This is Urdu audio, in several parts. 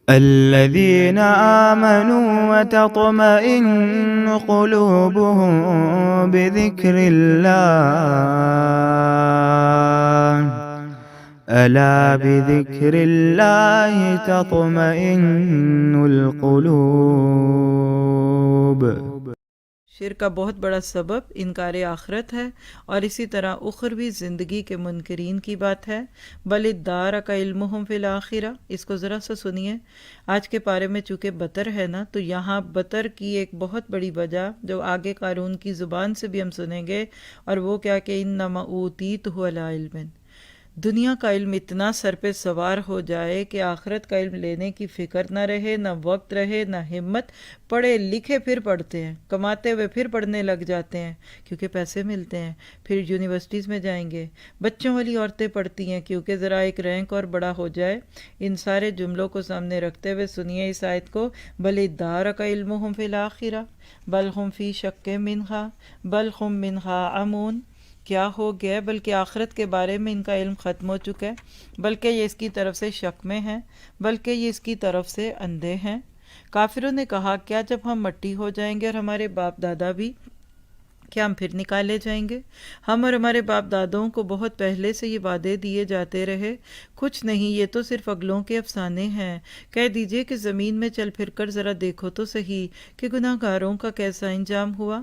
الذين آمنوا وتطمئن قلوبهم بذكر الله ألا بذكر الله تطمئن القلوب۔ شرک کا بہت بڑا سبب انکار آخرت ہے، اور اسی طرح اخروی زندگی کے منکرین کی بات ہے۔ بل ادارک علمہم فی الآخرہ، اس کو ذرا سا سنیے۔ آج کے پارے میں چونکہ بطر ہے نا، تو یہاں بطر کی ایک بہت بڑی وجہ جو آگے قارون کی زبان سے بھی ہم سنیں گے، اور وہ کیا کہ انما اوتیتہ علی علم، دنیا کا علم اتنا سر پہ سوار ہو جائے کہ آخرت کا علم لینے کی فکر نہ رہے، نہ وقت رہے، نہ ہمت۔ پڑھے لکھے پھر پڑھتے ہیں، کماتے ہوئے پھر پڑھنے لگ جاتے ہیں کیونکہ پیسے ملتے ہیں، پھر یونیورسٹیز میں جائیں گے، بچوں والی عورتیں پڑھتی ہیں کیونکہ ذرا ایک رینک اور بڑا ہو جائے۔ ان سارے جملوں کو سامنے رکھتے ہوئے سنیے اس آیت کو، بل ادارک علمہم فی الآخرہ بل ہم فی شک منہا بل ہم منہا عمون، کیا ہو گیا؟ بلکہ آخرت کے بارے میں ان کا علم ختم ہو چکا ہے، بلکہ یہ اس کی طرف سے شک میں ہیں، بلکہ یہ اس کی طرف سے اندھے ہیں۔ کافروں نے کہا کیا جب ہم مٹی ہو جائیں گے اور ہمارے باپ دادا بھی، کیا ہم پھر نکالے جائیں گے؟ ہم اور ہمارے باپ دادوں کو بہت پہلے سے یہ وعدے دیے جاتے رہے، کچھ نہیں، یہ تو صرف اگلوں کے افسانے ہیں۔ کہہ دیجئے کہ زمین میں چل پھر کر ذرا دیکھو تو صحیح کہ گناہ گاروں کا کیسا انجام ہوا۔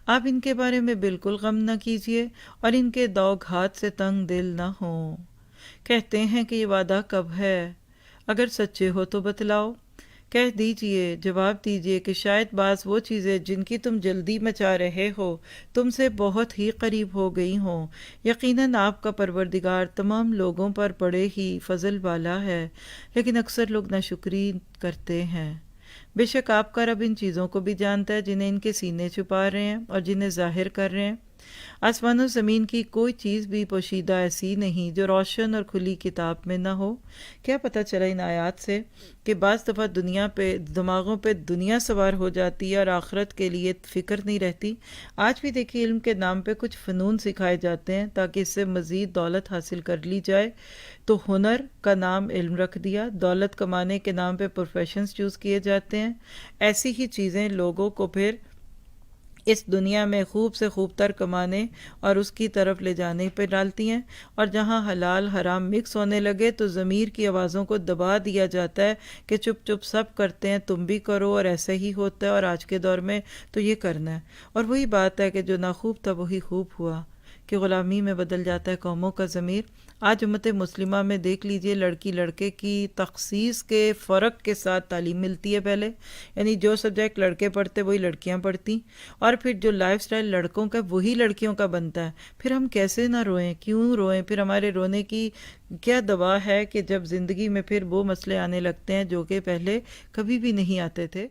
آپ ان کے بارے میں بالکل غم نہ کیجیے اور ان کے دوغ ہاتھ سے تنگ دل نہ ہوں۔ کہتے ہیں کہ یہ وعدہ کب ہے؟ اگر سچے ہو تو بتلاؤ۔ کہہ دیجئے، جواب دیجئے کہ شاید بعض وہ چیزیں جن کی تم جلدی مچا رہے ہو تم سے بہت ہی قریب ہو گئی ہوں۔ یقیناً آپ کا پروردگار تمام لوگوں پر بڑے ہی فضل والا ہے، لیکن اکثر لوگ ناشکری کرتے ہیں۔ بے شک آپ کا رب ان چیزوں کو بھی جانتا ہے جنہیں ان کے سینے چھپا رہے ہیں اور جنہیں ظاہر کر رہے ہیں۔ آسمان و زمین کی کوئی چیز بھی پوشیدہ ایسی نہیں جو روشن اور کھلی کتاب میں نہ ہو۔ کیا پتہ چلا ان آیات سے کہ بعض دفعہ دماغوں پہ دنیا سوار ہو جاتی ہے اور آخرت کے لیے فکر نہیں رہتی۔ آج بھی دیکھیے علم کے نام پہ کچھ فنون سکھائے جاتے ہیں تاکہ اس سے مزید دولت حاصل کر لی جائے، تو ہنر کا نام علم رکھ دیا، دولت کمانے کے نام پہ پروفیشنز چوز کیے جاتے ہیں۔ ایسی ہی چیزیں لوگوں کو پھر اس دنیا میں خوب سے خوب تر کمانے اور اس کی طرف لے جانے پہ ڈالتی ہیں، اور جہاں حلال حرام مکس ہونے لگے تو ضمیر کی آوازوں کو دبا دیا جاتا ہے کہ چپ چپ سب کرتے ہیں، تم بھی کرو، اور ایسا ہی ہوتا ہے، اور آج کے دور میں تو یہ کرنا ہے۔ اور وہی بات ہے کہ جو ناخوب تھا وہی خوب ہوا، کہ غلامی میں بدل جاتا ہے قوموں کا ضمیر۔ آج امت مسلمہ میں دیکھ لیجئے لڑکی لڑکے کی تخصیص کے فرق کے ساتھ تعلیم ملتی ہے پہلے، یعنی جو سبجیکٹ لڑکے پڑھتے وہی لڑکیاں پڑھتی، اور پھر جو لائف سٹائل لڑکوں کا وہی لڑکیوں کا بنتا ہے۔ پھر ہم کیسے نہ روئیں، کیوں روئیں؟ پھر ہمارے رونے کی کیا دوا ہے کہ جب زندگی میں پھر وہ مسئلے آنے لگتے ہیں جو کہ پہلے کبھی بھی نہیں آتے تھے۔